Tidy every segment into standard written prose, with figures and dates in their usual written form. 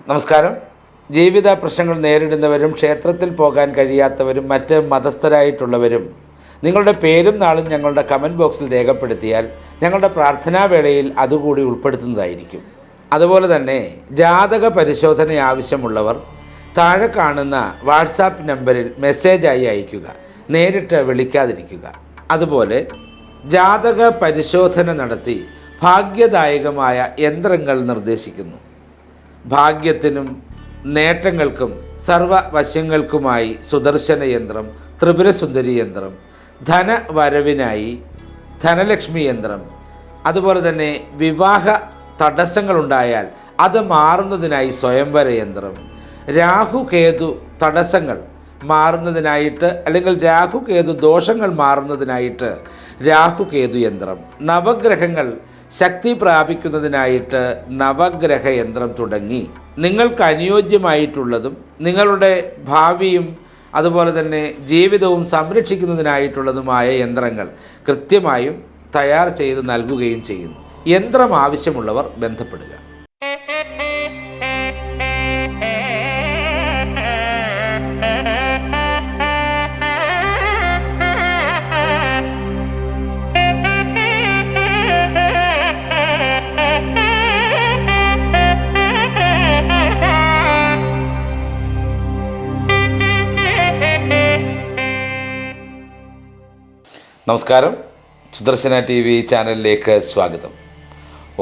നമസ്കാരം. ജീവിത പ്രശ്നങ്ങൾ നേരിടുന്നവരും ക്ഷേത്രത്തിൽ പോകാൻ കഴിയാത്തവരും മറ്റ് മതസ്ഥരായിട്ടുള്ളവരും നിങ്ങളുടെ പേരും നാളും ഞങ്ങളുടെ കമൻറ്റ് ബോക്സിൽ രേഖപ്പെടുത്തിയാൽ ഞങ്ങളുടെ പ്രാർത്ഥനാവേളയിൽ അതുകൂടി ഉൾപ്പെടുത്തുന്നതായിരിക്കും. അതുപോലെ തന്നെ ജാതക പരിശോധന ആവശ്യമുള്ളവർ താഴെ കാണുന്ന വാട്സാപ്പ് നമ്പറിൽ മെസ്സേജായി അയയ്ക്കുക, നേരിട്ട് വിളിക്കാതിരിക്കുക. അതുപോലെ ജാതക പരിശോധന നടത്തി ഭാഗ്യദായകമായ യന്ത്രങ്ങൾ നിർദ്ദേശിക്കുന്നു. ഭാഗ്യത്തിനും നേട്ടങ്ങൾക്കും സർവവശങ്ങൾക്കുമായി സുദർശന യന്ത്രം, ത്രിപുരസുന്ദരി യന്ത്രം, ധനവരവിനായി ധനലക്ഷ്മി യന്ത്രം, അതുപോലെ തന്നെ വിവാഹ തടസ്സങ്ങളുണ്ടായാൽ അത് മാറുന്നതിനായി സ്വയംവര യന്ത്രം, രാഹുകേതു തടസ്സങ്ങൾ മാറുന്നതിനായിട്ട് അല്ലെങ്കിൽ രാഹുകേതു ദോഷങ്ങൾ മാറുന്നതിനായിട്ട് രാഹുകേതു യന്ത്രം, നവഗ്രഹങ്ങൾ ശക്തി പ്രാപിക്കുന്നതിനായിട്ട് നവഗ്രഹ യന്ത്രം തുടങ്ങി നിങ്ങൾക്ക് അനുയോജ്യമായിട്ടുള്ളതും നിങ്ങളുടെ ഭാവിയും അതുപോലെ തന്നെ ജീവിതവും സംരക്ഷിക്കുന്നതിനായിട്ടുള്ളതുമായ യന്ത്രങ്ങൾ കൃത്യമായും തയ്യാർ ചെയ്ത് നൽകുകയും ചെയ്യുന്നു. യന്ത്രം ആവശ്യമുള്ളവർ ബന്ധപ്പെടുക. നമസ്കാരം. സുദർശന TV ചാനലിലേക്ക് സ്വാഗതം.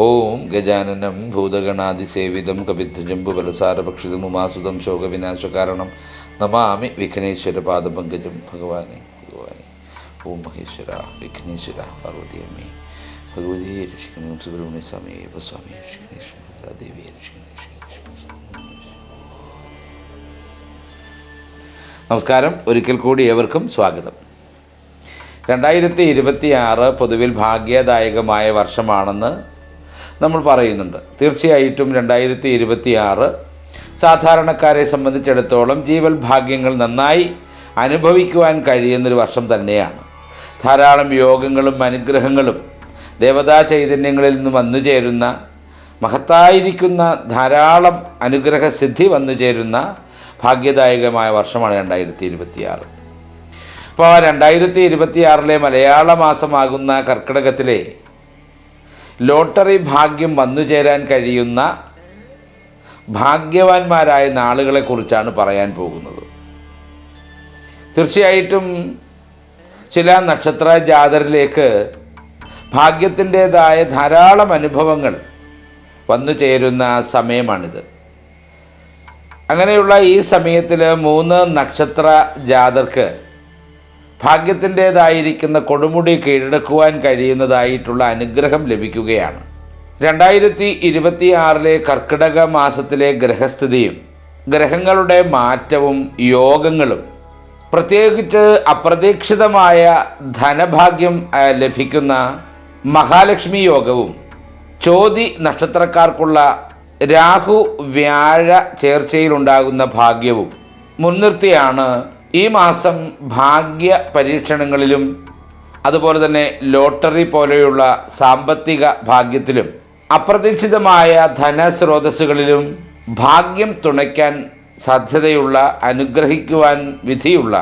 ഓം ഗജാനനം ഭൂതഗണാതിസേവിതം കവിത്വജംബുബലസാരഭക്ഷിതം ഉമാസുതം ശോകവിനാശകാരണം നമാമി വിഘ്നേശ്വര പാദപങ്കജം. ഭഗവാനെ ഓം മഹേശ്വര വിഘ്നേശ്വര പാർവതിയമ്മേ ഭഗവതിയെ രക്ഷിക്കണേ. ഓം സുബ്രഹ്മണ്യ സ്വാമിയെ സ്വാമിയെ രക്ഷിക്കണേ. ദേവിയെ രക്ഷിക്കണേ. നമസ്കാരം. ഒരിക്കൽ കൂടി ഏവർക്കും സ്വാഗതം. 2026 പൊതുവിൽ ഭാഗ്യദായകമായ വർഷമാണെന്ന് നമ്മൾ പറയുന്നുണ്ട്. തീർച്ചയായിട്ടും 2026 സാധാരണക്കാരെ സംബന്ധിച്ചിടത്തോളം ജീവൽ ഭാഗ്യങ്ങൾ നന്നായി അനുഭവിക്കുവാൻ കഴിയുന്നൊരു വർഷം തന്നെയാണ്. ധാരാളം യോഗങ്ങളും അനുഗ്രഹങ്ങളും ദേവതാ ചൈതന്യങ്ങളിൽ നിന്ന് വന്നു ചേരുന്ന മഹത്തായിരിക്കുന്ന ധാരാളം അനുഗ്രഹ സിദ്ധി വന്നു ചേരുന്ന ഭാഗ്യദായകമായ വർഷമാണ് 2026. അപ്പോൾ 2026 മലയാള മാസമാകുന്ന കർക്കിടകത്തിലെ ലോട്ടറി ഭാഗ്യം വന്നു ചേരാൻ കഴിയുന്ന ഭാഗ്യവാന്മാരായ നാളുകളെക്കുറിച്ചാണ് പറയാൻ പോകുന്നത്. തീർച്ചയായിട്ടും ചില നക്ഷത്ര ജാതരിലേക്ക് ഭാഗ്യത്തിൻ്റേതായ ധാരാളം അനുഭവങ്ങൾ വന്നു ചേരുന്ന സമയമാണിത്. അങ്ങനെയുള്ള ഈ സമയത്തിൽ 3 നക്ഷത്ര ജാതർക്ക് ഭാഗ്യത്തിൻ്റേതായിരിക്കുന്ന കൊടുമുടി കീഴടക്കുവാൻ കഴിയുന്നതായിട്ടുള്ള അനുഗ്രഹം ലഭിക്കുകയാണ്. 2026 കർക്കിടക മാസത്തിലെ ഗ്രഹസ്ഥിതിയും ഗ്രഹങ്ങളുടെ മാറ്റവും യോഗങ്ങളും പ്രത്യേകിച്ച് അപ്രതീക്ഷിതമായ ധനഭാഗ്യം ലഭിക്കുന്ന മഹാലക്ഷ്മി യോഗവും ചോതി നക്ഷത്രക്കാർക്കുള്ള രാഹു വ്യാഴ ചേർച്ചയിലുണ്ടാകുന്ന ഭാഗ്യവും മുൻനിർത്തിയാണ് ഈ മാസം ഭാഗ്യ പരീക്ഷണങ്ങളിലും അതുപോലെ തന്നെ ലോട്ടറി പോലെയുള്ള സാമ്പത്തിക ഭാഗ്യത്തിലും അപ്രതീക്ഷിതമായ ധനസ്രോതസ്സുകളിലും ഭാഗ്യം തുണയ്ക്കാൻ സാധ്യതയുള്ള അനുഗ്രഹിക്കുവാൻ വിധിയുള്ള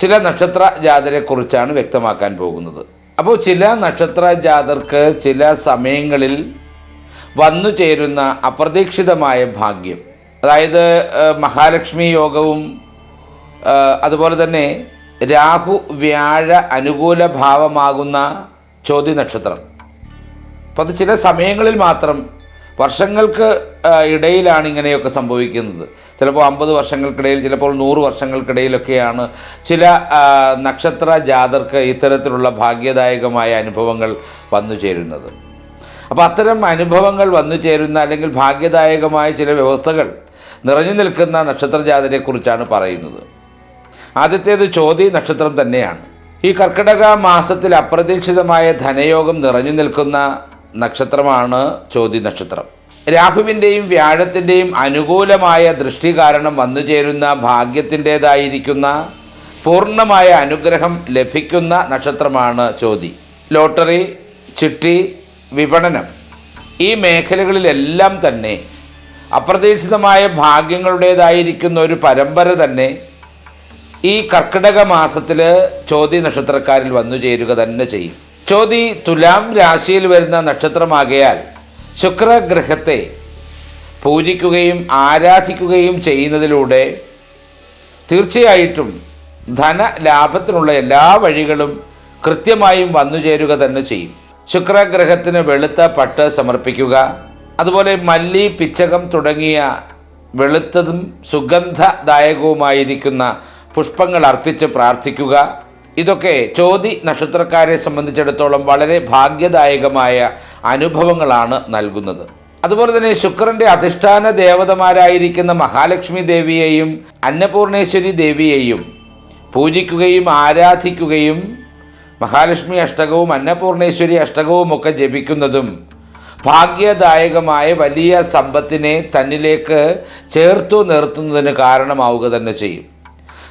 ചില നക്ഷത്ര ജാതരെക്കുറിച്ചാണ് വ്യക്തമാക്കാൻ പോകുന്നത്. അപ്പോൾ ചില നക്ഷത്ര ജാതർക്ക് ചില സമയങ്ങളിൽ വന്നു ചേരുന്ന അപ്രതീക്ഷിതമായ ഭാഗ്യം, അതായത് മഹാലക്ഷ്മി യോഗവും അതുപോലെ തന്നെ രാഹു വ്യാഴ അനുകൂല ഭാവമാകുന്ന ചോതി നക്ഷത്രം. അപ്പോൾ അത് ചില സമയങ്ങളിൽ മാത്രം, വർഷങ്ങൾക്ക് ഇടയിലാണ് ഇങ്ങനെയൊക്കെ സംഭവിക്കുന്നത്. ചിലപ്പോൾ 50 വർഷങ്ങൾക്കിടയിൽ, ചിലപ്പോൾ 100 വർഷങ്ങൾക്കിടയിലൊക്കെയാണ് ചില നക്ഷത്ര ജാതർക്ക് ഇത്തരത്തിലുള്ള ഭാഗ്യദായകമായ അനുഭവങ്ങൾ വന്നു ചേരുന്നത്. അപ്പോൾ അത്തരം അനുഭവങ്ങൾ വന്നു ചേരുന്ന അല്ലെങ്കിൽ ഭാഗ്യദായകമായ ചില വ്യവസ്ഥകൾ നിറഞ്ഞു നിൽക്കുന്ന നക്ഷത്ര ജാതരെക്കുറിച്ചാണ് പറയുന്നത്. ആദ്യത്തേത് ചോതി നക്ഷത്രം തന്നെയാണ്. ഈ കർക്കിടക മാസത്തിൽ അപ്രതീക്ഷിതമായ ധനയോഗം നിറഞ്ഞു നിൽക്കുന്ന നക്ഷത്രമാണ് ചോതി നക്ഷത്രം. രാഹുവിൻ്റെയും വ്യാഴത്തിൻ്റെയും അനുകൂലമായ ദൃഷ്ടി കാരണം വന്നു ചേരുന്ന ഭാഗ്യത്തിൻ്റേതായിരിക്കുന്ന പൂർണ്ണമായ അനുഗ്രഹം ലഭിക്കുന്ന നക്ഷത്രമാണ് ചോതി. ലോട്ടറി, ചിട്ടി, വിപണനം ഈ മേഖലകളിലെല്ലാം തന്നെ അപ്രതീക്ഷിതമായ ഭാഗ്യങ്ങളുടേതായിരിക്കുന്ന ഒരു പരമ്പര തന്നെ ഈ കർക്കിടക മാസത്തിൽ ചോതി നക്ഷത്രക്കാരിൽ വന്നു ചേരുക തന്നെ ചെയ്യും. ചോതി തുലാം രാശിയിൽ വരുന്ന നക്ഷത്രമാകയാൽ ശുക്രഗ്രഹത്തെ പൂജിക്കുകയും ആരാധിക്കുകയും ചെയ്യുന്നതിലൂടെ തീർച്ചയായിട്ടും ധനലാഭത്തിനുള്ള എല്ലാ വഴികളും കൃത്യമായും വന്നു ചേരുക തന്നെ ചെയ്യും. ശുക്രഗ്രഹത്തിന് വെളുത്ത പട്ട് സമർപ്പിക്കുക, അതുപോലെ മല്ലി, പിച്ചകം തുടങ്ങിയ വെളുത്തതും സുഗന്ധദായകവുമായിരിക്കുന്ന പുഷ്പങ്ങൾ അർപ്പിച്ച് പ്രാർത്ഥിക്കുക. ഇതൊക്കെ ചോതി നക്ഷത്രക്കാരെ സംബന്ധിച്ചിടത്തോളം വളരെ ഭാഗ്യദായകമായ അനുഭവങ്ങളാണ് നൽകുന്നത്. അതുപോലെ തന്നെ ശുക്രന്റെ അധിഷ്ഠാന ദേവതമാരായിരിക്കുന്ന മഹാലക്ഷ്മി ദേവിയെയും അന്നപൂർണേശ്വരി ദേവിയെയും പൂജിക്കുകയും ആരാധിക്കുകയും മഹാലക്ഷ്മി അഷ്ടകവും അന്നപൂർണേശ്വരി അഷ്ടകവും ഒക്കെ ജപിക്കുന്നതും ഭാഗ്യദായകമായ വലിയ സമ്പത്തിനെ തന്നിലേക്ക് ചേർത്തു നിർത്തുന്നതിന് കാരണമാവുക തന്നെ ചെയ്യും.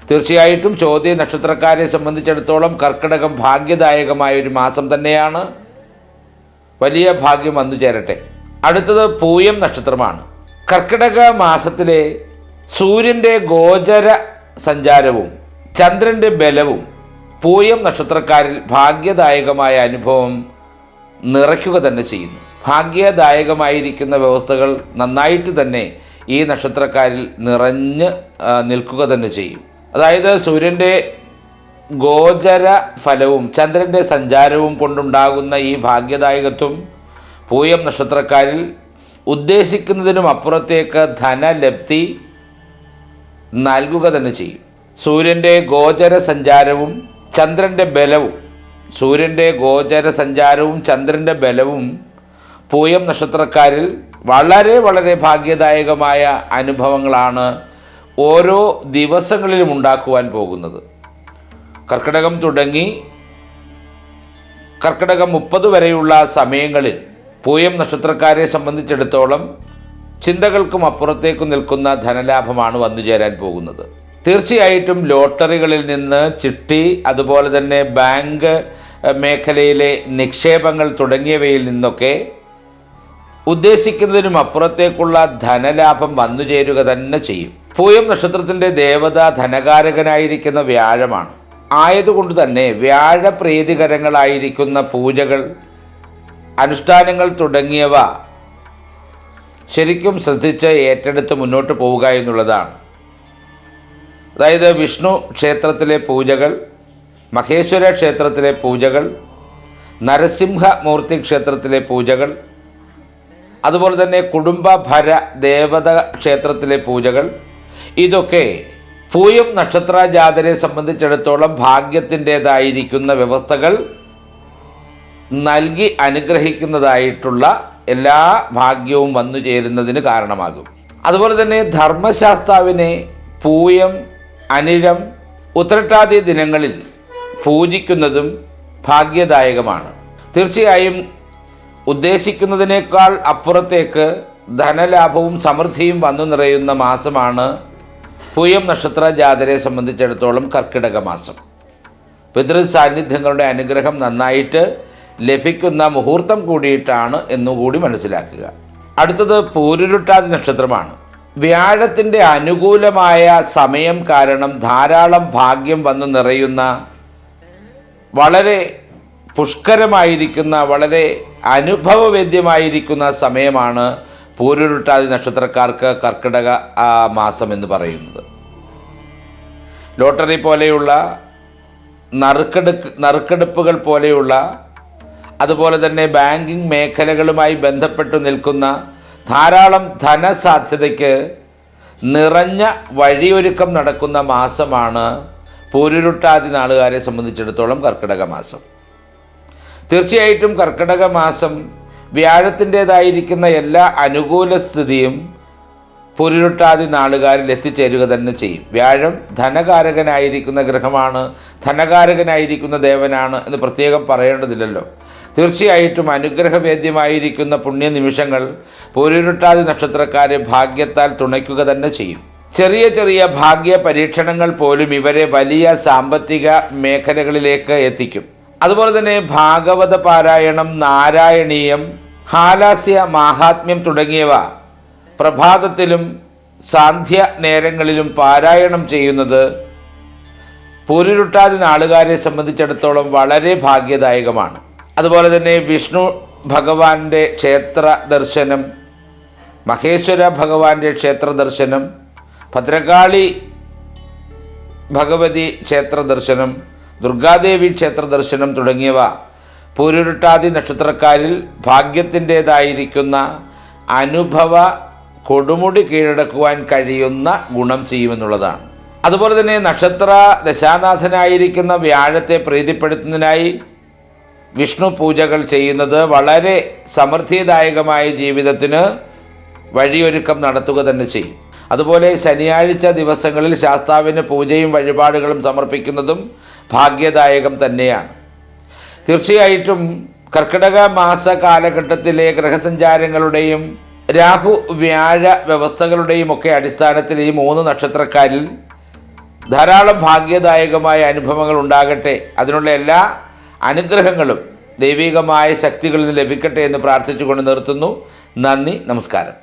തീർച്ചയായിട്ടും ചോതി നക്ഷത്രക്കാരെ സംബന്ധിച്ചിടത്തോളം കർക്കിടകം ഭാഗ്യദായകമായ ഒരു മാസം തന്നെയാണ്. വലിയ ഭാഗ്യം വന്നു ചേരട്ടെ. അടുത്തത് പൂയം നക്ഷത്രമാണ്. കർക്കിടക മാസത്തിലെ സൂര്യൻ്റെ ഗോചര സഞ്ചാരവും ചന്ദ്രൻ്റെ ബലവും പൂയം നക്ഷത്രക്കാരിൽ ഭാഗ്യദായകമായ അനുഭവം നിറയ്ക്കുക തന്നെ ചെയ്യുന്നു. ഭാഗ്യദായകമായിരിക്കുന്ന വ്യവസ്ഥകൾ നന്നായിട്ട് തന്നെ ഈ നക്ഷത്രക്കാരിൽ നിറഞ്ഞ് നിൽക്കുക തന്നെ ചെയ്യും. അതായത് സൂര്യൻ്റെ ഗോചര ഫലവും ചന്ദ്രൻ്റെ സഞ്ചാരവും കൊണ്ടുണ്ടാകുന്ന ഈ ഭാഗ്യദായകത്വം പൂയം നക്ഷത്രക്കാരിൽ ഉദ്ദേശിക്കുന്നതിനും അപ്പുറത്തേക്ക് ധനലബ്ധി നൽകുക തന്നെ ചെയ്യും. സൂര്യൻ്റെ ഗോചര സഞ്ചാരവും ചന്ദ്രൻ്റെ ബലവും ചന്ദ്രൻ്റെ ബലവും പൂയം നക്ഷത്രക്കാരിൽ വളരെ വളരെ ഭാഗ്യദായകമായ അനുഭവങ്ങളാണ് ഓരോ ദിവസങ്ങളിലും ഉണ്ടാക്കുവാൻ പോകുന്നത്. കർക്കിടകം തുടങ്ങി കർക്കിടകം 30 വരെയുള്ള സമയങ്ങളിൽ പൂയം നക്ഷത്രക്കാരെ സംബന്ധിച്ചിടത്തോളം ചിന്തകൾക്കും അപ്പുറത്തേക്ക് നിൽക്കുന്ന ധനലാഭമാണ് വന്നു ചേരാൻ പോകുന്നത്. തീർച്ചയായിട്ടും ലോട്ടറികളിൽ നിന്ന്, ചിട്ടി, അതുപോലെ തന്നെ ബാങ്ക് മേഖലയിലെ നിക്ഷേപങ്ങൾ തുടങ്ങിയവയിൽ നിന്നൊക്കെ ഉദ്ദേശിക്കുന്നതിനും അപ്പുറത്തേക്കുള്ള ധനലാഭം വന്നു ചേരുക തന്നെ ചെയ്യും. പൂയം നക്ഷത്രത്തിൻ്റെ ദേവത ധനകാരകനായിരിക്കുന്ന വ്യാഴമാണ്. ആയതുകൊണ്ട് തന്നെ വ്യാഴപ്രീതികരങ്ങളായിരിക്കുന്ന പൂജകൾ, അനുഷ്ഠാനങ്ങൾ തുടങ്ങിയവ ശരിക്കും ശ്രദ്ധിച്ച് ഏറ്റെടുത്ത് മുന്നോട്ട് പോവുക എന്നുള്ളതാണ്. അതായത് വിഷ്ണു ക്ഷേത്രത്തിലെ പൂജകൾ, മഹേശ്വര ക്ഷേത്രത്തിലെ പൂജകൾ, നരസിംഹമൂർത്തി ക്ഷേത്രത്തിലെ പൂജകൾ, അതുപോലെ തന്നെ കുടുംബഭര ദേവത ക്ഷേത്രത്തിലെ പൂജകൾ, ഇതൊക്കെ പൂയം നക്ഷത്ര ജാതരെ സംബന്ധിച്ചിടത്തോളം ഭാഗ്യത്തിൻ്റെതായിരിക്കുന്ന വ്യവസ്ഥകൾ നൽകി അനുഗ്രഹിക്കുന്നതായിട്ടുള്ള എല്ലാ ഭാഗ്യവും വന്നു ചേരുന്നതിന് കാരണമാകും. അതുപോലെ തന്നെ ധർമ്മശാസ്താവിനെ പൂയം, അനിഴം, ഉത്രട്ടാതി ദിനങ്ങളിൽ പൂജിക്കുന്നതും ഭാഗ്യദായകമാണ്. തീർച്ചയായും ഉദ്ദേശിക്കുന്നതിനേക്കാൾ അപ്പുറത്തേക്ക് ധനലാഭവും സമൃദ്ധിയും വന്നു നിറയുന്ന മാസമാണ് പൂയം നക്ഷത്ര ജാതരെ സംബന്ധിച്ചിടത്തോളം കർക്കിടക മാസം. പിതൃ സാന്നിധ്യങ്ങളുടെ അനുഗ്രഹം നന്നായിട്ട് ലഭിക്കുന്ന മുഹൂർത്തം കൂടിയിട്ടാണ് എന്നുകൂടി മനസ്സിലാക്കുക. അടുത്തത് പൂരുരുട്ടാതി നക്ഷത്രമാണ്. വ്യാഴത്തിൻ്റെ അനുകൂലമായ സമയം കാരണം ധാരാളം ഭാഗ്യം വന്നു നിറയുന്ന, വളരെ പുഷ്കരമായിരിക്കുന്ന, വളരെ അനുഭവവേദ്യമായിരിക്കുന്ന സമയമാണ് പൂരുരുട്ടാതി നക്ഷത്രക്കാർക്ക് കർക്കിടക മാസം എന്ന് പറയുന്നത്. ലോട്ടറി പോലെയുള്ള, നറുക്കെടുപ്പുകൾ പോലെയുള്ള, അതുപോലെ തന്നെ ബാങ്കിങ് മേഖലകളുമായി ബന്ധപ്പെട്ട് നിൽക്കുന്ന ധാരാളം ധനസാധ്യതയ്ക്ക് നിറഞ്ഞ വഴിയൊരുക്കം നടക്കുന്ന മാസമാണ് പൂരുരുട്ടാതി നാളുകാരെ സംബന്ധിച്ചിടത്തോളം കർക്കിടക മാസം. തീർച്ചയായിട്ടും കർക്കിടക മാസം വ്യാഴത്തിൻ്റേതായിരിക്കുന്ന എല്ലാ അനുകൂല സ്ഥിതിയും പൂരുരുട്ടാതി നാളുകാരിൽ എത്തിച്ചേരുക തന്നെ ചെയ്യും. വ്യാഴം ധനകാരകനായിരിക്കുന്ന ഗ്രഹമാണ്, ധനകാരകനായിരിക്കുന്ന ദേവനാണ് എന്ന് പ്രത്യേകം പറയേണ്ടതില്ലല്ലോ. തീർച്ചയായിട്ടും അനുഗ്രഹവേദ്യമായിരിക്കുന്ന പുണ്യനിമിഷങ്ങൾ പൂരുരുട്ടാതി നക്ഷത്രക്കാരെ ഭാഗ്യത്താൽ തുണയ്ക്കുക തന്നെ ചെയ്യും. ചെറിയ ചെറിയ ഭാഗ്യ പരീക്ഷണങ്ങൾ പോലും ഇവരെ വലിയ സാമ്പത്തിക മേഖലകളിലേക്ക് എത്തിക്കും. അതുപോലെ തന്നെ ഭാഗവത പാരായണം, നാരായണീയം, ഹാലാസ്യ, മാഹാത്മ്യം തുടങ്ങിയവ പ്രഭാതത്തിലും സാന്ധ്യ നേരങ്ങളിലും പാരായണം ചെയ്യുന്നത് പൂരുരുട്ടാതി നാളുകാരെ സംബന്ധിച്ചിടത്തോളം വളരെ ഭാഗ്യദായകമാണ്. അതുപോലെ തന്നെ വിഷ്ണു ഭഗവാന്റെ ക്ഷേത്ര ദർശനം, മഹേശ്വര ഭഗവാന്റെ ക്ഷേത്ര ദർശനം, ഭദ്രകാളി ഭഗവതി ക്ഷേത്ര ദർശനം, ദുർഗാദേവി ക്ഷേത്ര ദർശനം തുടങ്ങിയവ പൂരുരുട്ടാതി നക്ഷത്രക്കാരിൽ ഭാഗ്യത്തിൻ്റേതായിരിക്കുന്ന അനുഭവ കൊടുമുടി കീഴടക്കുവാൻ കഴിയുന്ന ഗുണം ചെയ്യുമെന്നുള്ളതാണ്. അതുപോലെ തന്നെ നക്ഷത്ര ദശാനാഥനായിരിക്കുന്ന വ്യാഴത്തെ പ്രീതിപ്പെടുത്തുന്നതിനായി വിഷ്ണു പൂജകൾ ചെയ്യുന്നത് വളരെ സമൃദ്ധിദായകമായ ജീവിതത്തിന് വഴിയൊരുക്കം നടത്തുക തന്നെ ചെയ്യും. അതുപോലെ ശനിയാഴ്ച ദിവസങ്ങളിൽ ശാസ്താവിന് പൂജയും വഴിപാടുകളും സമർപ്പിക്കുന്നതും ഭാഗ്യദായകം തന്നെയാണ്. തീർച്ചയായിട്ടും കർക്കിടക മാസ കാലഘട്ടത്തിലെ ഗ്രഹസഞ്ചാരങ്ങളുടെയും രാഹു വ്യാഴ വ്യവസ്ഥകളുടെയും ഒക്കെ അടിസ്ഥാനത്തിൽ ഈ 3 നക്ഷത്രക്കാരിൽ ധാരാളം ഭാഗ്യദായകമായ അനുഭവങ്ങൾ ഉണ്ടാകട്ടെ, അതിനുള്ള എല്ലാ അനുഗ്രഹങ്ങളും ദൈവികമായ ശക്തികളിൽ നിന്ന് ലഭിക്കട്ടെ എന്ന് പ്രാർത്ഥിച്ചുകൊണ്ട് നിർത്തുന്നു. നന്ദി, നമസ്കാരം.